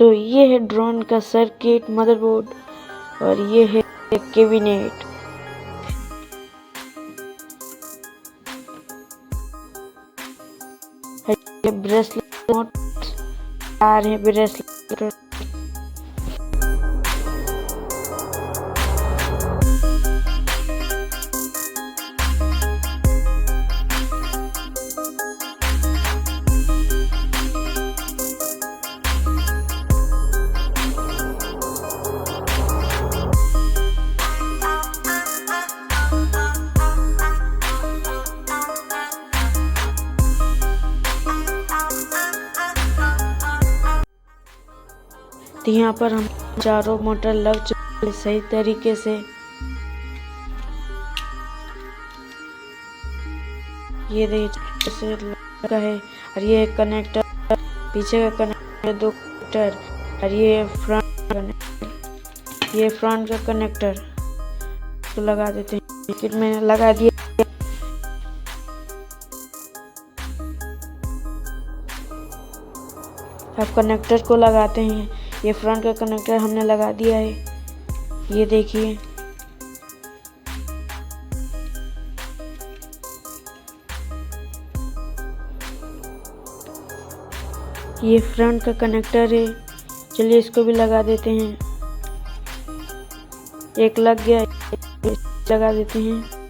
तो ये है ड्रोन का सर्किट, मदरबोर्ड, और ये है कैबिनेट। ब्रेसलेट आ रहे हैं ब्रेसलेट। तो यहाँ पर हम चारों मोटर लग चुके सही तरीके से। ये देखिए लगा है, और ये कनेक्टर पीछे का कनेक्टर, 2 कनेक्टर, और ये फ्रंट का कनेक्टर तो लगा देते हैं। किट में लगा दिया। अब कनेक्टर को लगाते हैं। ये फ्रंट का कनेक्टर हमने लगा दिया है, ये देखिए। ये फ्रंट का कनेक्टर है, चलिए इसको भी लगा देते हैं। एक लग गया, लगा देते हैं।